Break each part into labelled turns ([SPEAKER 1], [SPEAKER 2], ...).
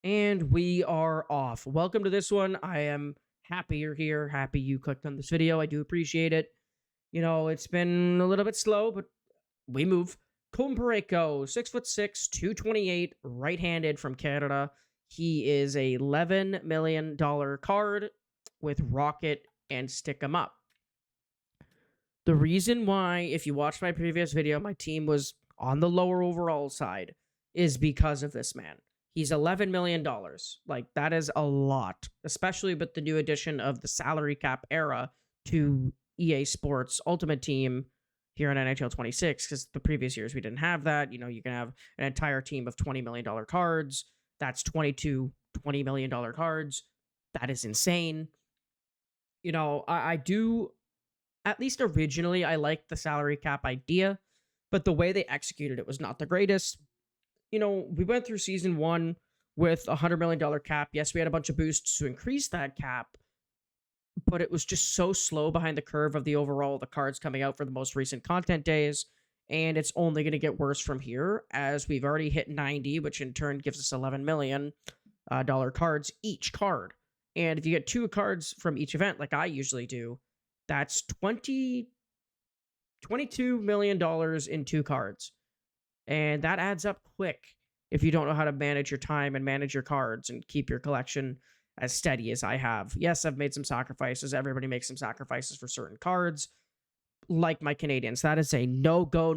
[SPEAKER 1] And we are off. Welcome to this one. I am happy you're here. Happy you clicked on this video. I do appreciate it. It's been a little bit slow, but we move. Colton Parayko, 6'6", 228, right-handed from Canada. He is a $11 million card with Rocket and Stick 'em Up. The reason why, if you watched my previous video, my team was on the lower overall side is because of this man. He's $11 million. Like, that is a lot, especially with the new addition of the salary cap era to EA Sports Ultimate Team here in NHL 26, because the previous years we didn't have that. You can have an entire team of $20 million cards. That's 22 $20 million cards. That is insane. I do, at least originally, I liked the salary cap idea, but the way they executed it was not the greatest. We went through season one with a $100 million cap. Yes, we had a bunch of boosts to increase that cap, but it was just so slow behind the curve of the cards coming out for the most recent content days. And it's only going to get worse from here, as we've already hit 90, which in turn gives us $11 million cards each card. And if you get two cards from each event, like I usually do, that's $22 million in two cards. And that adds up quick if you don't know how to manage your time and manage your cards and keep your collection as steady as I have. Yes, I've made some sacrifices. Everybody makes some sacrifices for certain cards, like my Canadians. That is a no-go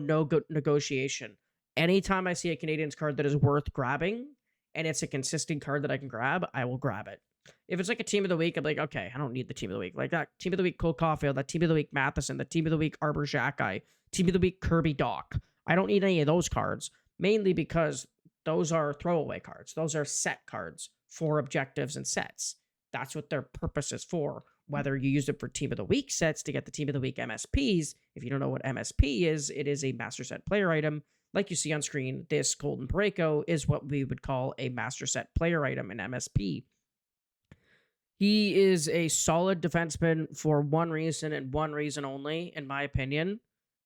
[SPEAKER 1] negotiation. Anytime I see a Canadians card that is worth grabbing and it's a consistent card that I can grab, I will grab it. If it's like a team of the week, I'm like, okay, I don't need the team of the week. Like that team of the week, Cole Caulfield, that team of the week, Matheson, the team of the week, Arbor Xhekaj, team of the week, Kirby Doc. I don't need any of those cards, mainly because those are throwaway cards. Those are set cards for objectives and sets. That's what their purpose is for. Whether you use it for team of the week sets to get the team of the week MSPs. If you don't know what MSP is, it is a master set player item. Like you see on screen, this Colton Parayko is what we would call a master set player item in MSP. He is a solid defenseman for one reason and one reason only, in my opinion.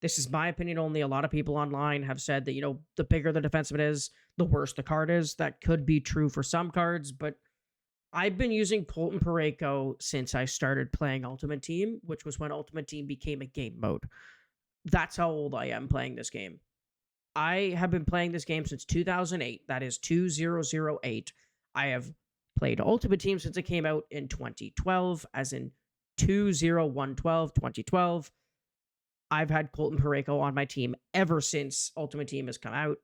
[SPEAKER 1] This is my opinion only. A lot of people online have said that, the bigger the defenseman is, the worse the card is. That could be true for some cards, but I've been using Colton Parayko since I started playing Ultimate Team, which was when Ultimate Team became a game mode. That's how old I am playing this game. I have been playing this game since 2008. That is 2008. I have played Ultimate Team since it came out in 2012, as in 2012. I've had Colton Parayko on my team ever since Ultimate Team has come out.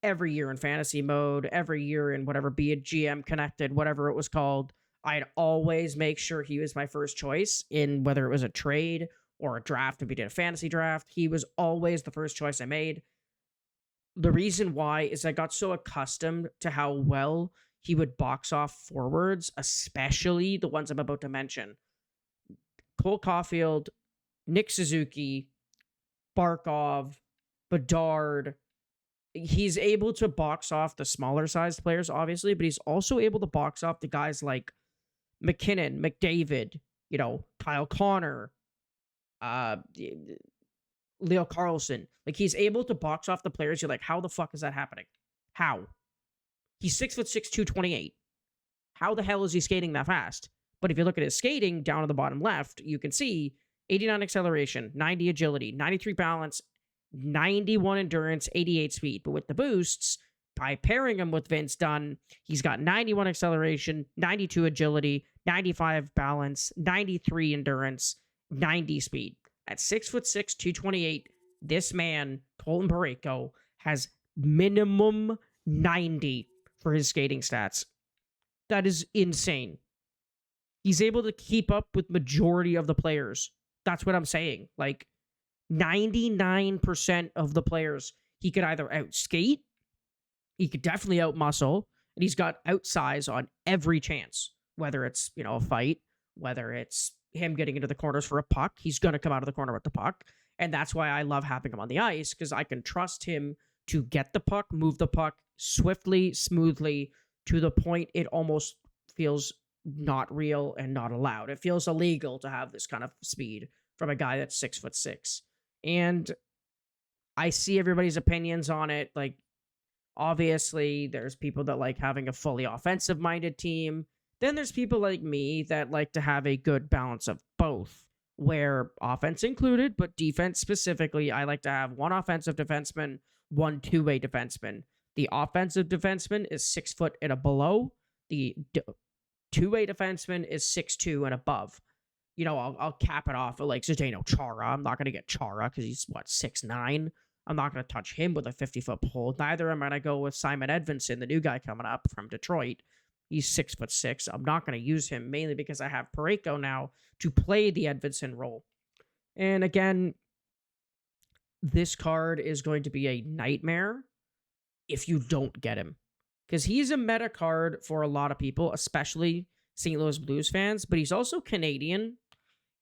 [SPEAKER 1] Every year in fantasy mode, every year in whatever, be it GM connected, whatever it was called, I'd always make sure he was my first choice in whether it was a trade or a draft. If we did a fantasy draft, he was always the first choice I made. The reason why is I got so accustomed to how well he would box off forwards, especially the ones I'm about to mention. Cole Caulfield, Nick Suzuki, Barkov, Bedard. He's able to box off the smaller sized players, obviously, but he's also able to box off the guys like McKinnon, McDavid, Kyle Connor, Leo Carlson. Like, he's able to box off the players. You're like, how the fuck is that happening? How? He's 6'6", 228. How the hell is he skating that fast? But if you look at his skating down at the bottom left, you can see 89 acceleration, 90 agility, 93 balance, 91 endurance, 88 speed. But with the boosts, by pairing him with Vince Dunn, he's got 91 acceleration, 92 agility, 95 balance, 93 endurance, 90 speed. At 6'6", 228, this man, Colton Parayko, has minimum 90 for his skating stats. That is insane. He's able to keep up with majority of the players. That's what I'm saying. Like, 99% of the players, he could either outskate, he could definitely outmuscle, and he's got outsize on every chance. Whether it's, a fight, whether it's him getting into the corners for a puck, he's going to come out of the corner with the puck. And that's why I love having him on the ice, because I can trust him to get the puck, move the puck swiftly, smoothly, to the point it almost feels not real and not allowed. It feels illegal to have this kind of speed from a guy that's 6'6". And I see everybody's opinions on it. Like, Obviously, there's people that like having a fully offensive minded team. Then there's people like me that like to have a good balance of both, where offense included, but defense specifically, I like to have one offensive defenseman, one two-way defenseman. The offensive defenseman is 6 foot and a below. The two-way defenseman is 6'2" and above. I'll cap it off at like Zdeno Chara. I'm not gonna get Chara because he's what 6'9". I'm not gonna touch him with a 50-foot pole. Neither am I gonna go with Simon Edvinsson, the new guy coming up from Detroit. He's 6'6". I'm not gonna use him mainly because I have Parayko now to play the Edvinsson role. And again, this card is going to be a nightmare if you don't get him, because he's a meta card for a lot of people, especially St. Louis Blues fans, but he's also Canadian.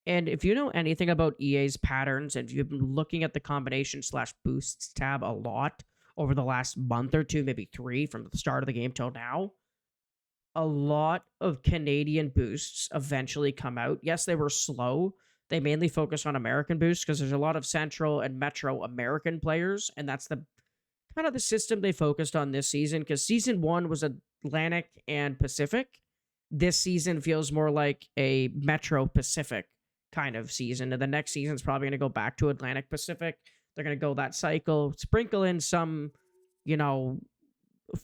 [SPEAKER 1] And if you know anything about EA's patterns, and if you've been looking at the combination/boosts tab a lot over the last month or two, maybe 3 from the start of the game till now, a lot of Canadian boosts eventually come out. Yes, they were slow. They mainly focus on American boosts because there's a lot of Central and Metro American players, and that's the kind of the system they focused on this season, because season 1 was Atlantic and Pacific. This season feels more like a Metro Pacific kind of season, and the next season's probably going to go back to Atlantic Pacific. They're going to go that cycle, sprinkle in some, you know,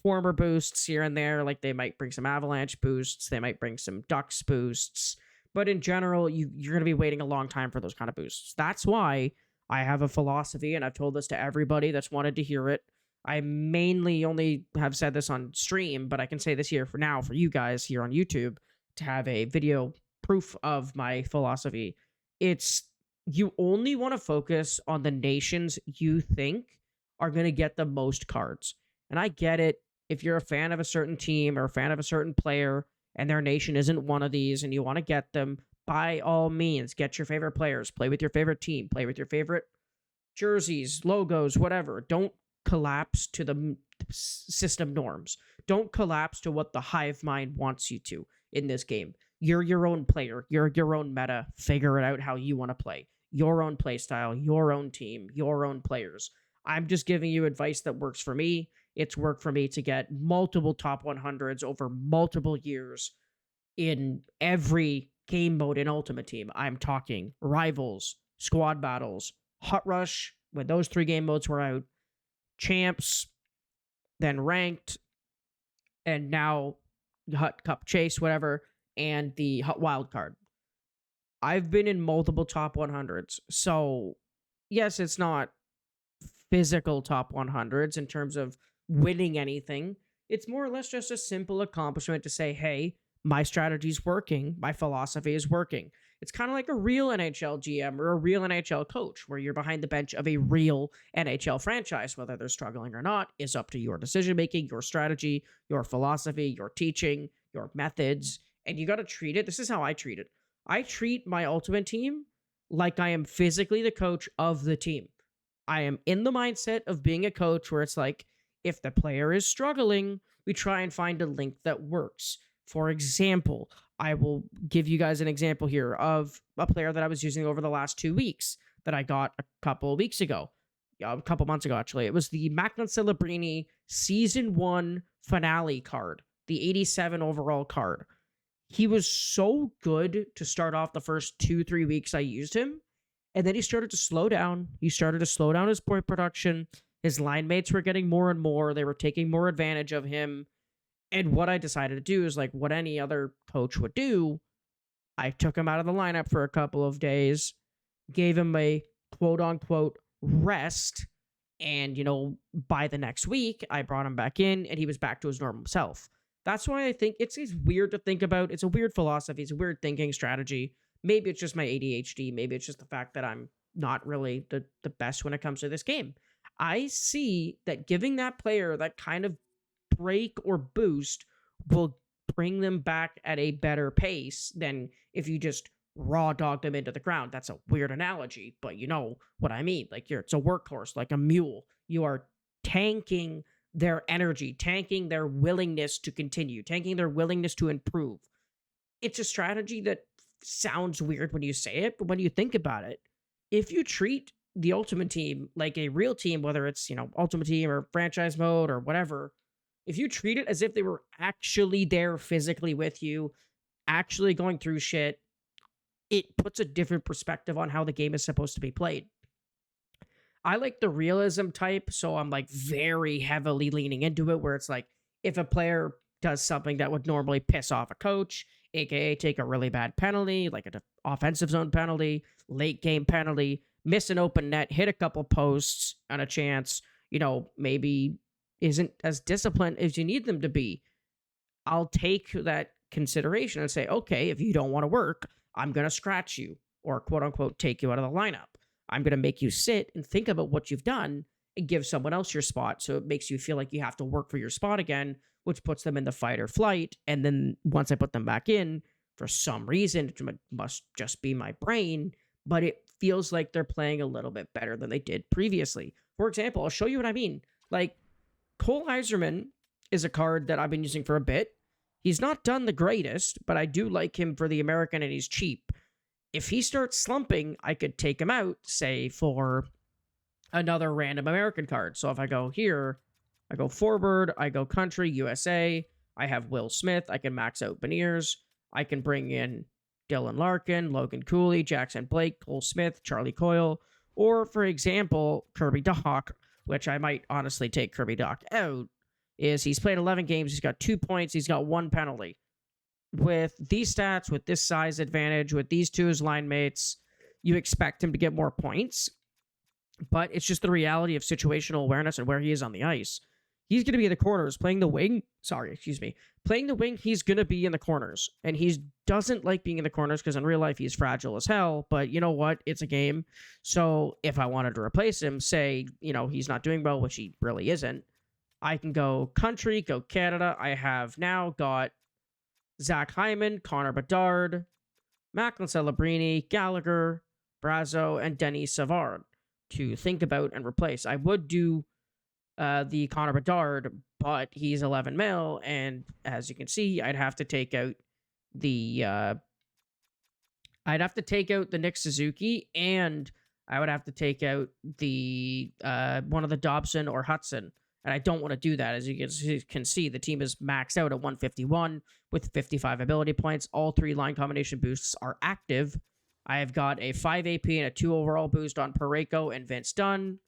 [SPEAKER 1] former boosts here and there. Like they might bring some Avalanche boosts, they might bring some Ducks boosts, but in general, you're going to be waiting a long time for those kind of boosts. That's why I have a philosophy, and I've told this to everybody that's wanted to hear it. I mainly only have said this on stream, but I can say this here for now for you guys here on YouTube to have a video proof of my philosophy. It's you only want to focus on the nations you think are going to get the most cards. And I get it. If you're a fan of a certain team or a fan of a certain player and their nation isn't one of these and you want to get them, by all means, get your favorite players, play with your favorite team, play with your favorite jerseys, logos, whatever. Don't collapse to the system norms. Don't collapse to what the hive mind wants you to in this game. You're your own player. You're your own meta. Figure it out how you want to play. Your own play style, your own team, your own players. I'm just giving you advice that works for me. It's worked for me to get multiple top 100s over multiple years in every game mode in Ultimate Team. I'm talking Rivals, Squad Battles, Hot Rush, when those 3 game modes were out, Champs, then Ranked, and now Hut Cup Chase, whatever, and the Hut Wild Card. I've been in multiple top 100s. So, yes, it's not physical top 100s in terms of winning anything. It's more or less just a simple accomplishment to say, hey, my strategy's working, my philosophy is working. It's kind of like a real NHL GM or a real NHL coach, where you're behind the bench of a real NHL franchise. Whether they're struggling or not is up to your decision making, your strategy, your philosophy, your teaching, your methods, and you got to treat it. This is how I treat it. I treat my Ultimate Team like I am physically the coach of the team. I am in the mindset of being a coach where it's like, if the player is struggling, we try and find a link that works. For example, I will give you guys an example here of a player that I was using over the last 2 weeks that I got a couple months ago, actually. It was the Macklin Celebrini Season 1 finale card, the 87 overall card. He was so good to start off the first 2-3 weeks I used him, and then he started to slow down. He started to slow down his point production. His line mates were getting more and more. They were taking more advantage of him. And what I decided to do is like what any other coach would do. I took him out of the lineup for a couple of days, gave him a quote unquote rest. And, by the next week, I brought him back in and he was back to his normal self. That's why I think it's weird to think about. It's a weird philosophy. It's a weird thinking strategy. Maybe it's just my ADHD. Maybe it's just the fact that I'm not really the best when it comes to this game. I see that giving that player that kind of break or boost will bring them back at a better pace than if you just raw dog them into the ground. That's a weird analogy, but you know what I mean. Like it's a workhorse, like a mule. You are tanking their energy, tanking their willingness to continue, tanking their willingness to improve. It's a strategy that sounds weird when you say it, but when you think about it, if you treat the Ultimate Team like a real team, whether it's, Ultimate Team or franchise mode or whatever, if you treat it as if they were actually there physically with you, actually going through shit, it puts a different perspective on how the game is supposed to be played. I like the realism type, so I'm like very heavily leaning into it where it's like if a player does something that would normally piss off a coach, aka take a really bad penalty, like an offensive zone penalty, late game penalty, miss an open net, hit a couple posts on a chance, maybe isn't as disciplined as you need them to be. I'll take that consideration and say, okay, if you don't want to work, I'm going to scratch you or quote unquote take you out of the lineup. I'm going to make you sit and think about what you've done and give someone else your spot. So it makes you feel like you have to work for your spot again, which puts them in the fight or flight. And then once I put them back in, for some reason, it must just be my brain, but it feels like they're playing a little bit better than they did previously. For example, I'll show you what I mean. Like Cole Heiserman is a card that I've been using for a bit. He's not done the greatest, but I do like him for the American and he's cheap. If he starts slumping, I could take him out, say, for another random American card. So if I go here, I go forward, I go country, USA, I have Will Smith, I can max out Beniers, I can bring in Dylan Larkin, Logan Cooley, Jackson Blake, Cole Smith, Charlie Coyle, or, for example, Kirby Doc, which I might honestly take Kirby Doc out, is he's played 11 games, he's got 2 points, he's got 1 penalty. With these stats, with this size advantage, with these two as line mates, you expect him to get more points. But it's just the reality of situational awareness and where he is on the ice. He's going to be in the corners playing the wing. Playing the wing, he's going to be in the corners. And he doesn't like being in the corners because in real life he's fragile as hell. But you know what? It's a game. So if I wanted to replace him, say, he's not doing well, which he really isn't, I can go country, go Canada. I have now got Zach Hyman, Connor Bedard, Macklin Celebrini, Gallagher, Brazo, and Denis Savard to think about and replace. I would do the Connor Bedard, but he's 11 mil, and as you can see, I'd have to take out the Nick Suzuki, and I would have to take out the one of the Dobson or Hudson. And I don't want to do that. As you can see, the team is maxed out at 151 with 55 ability points. All 3 line combination boosts are active. I have got a 5 AP and a 2 overall boost on Parayko and Vince Dunn.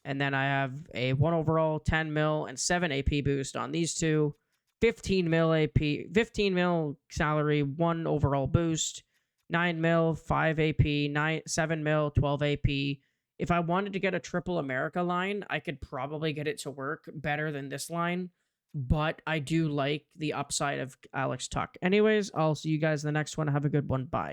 [SPEAKER 1] And then I have a 1 overall, 10 mil, and 7 AP boost on these two. 15 mil AP, 15 mil salary, 1 overall boost. 9 mil, 5 AP, 7 mil, 12 AP. If I wanted to get a triple America line, I could probably get it to work better than this line, but I do like the upside of Alex Tuck. Anyways, I'll see you guys in the next one. Have a good one. Bye.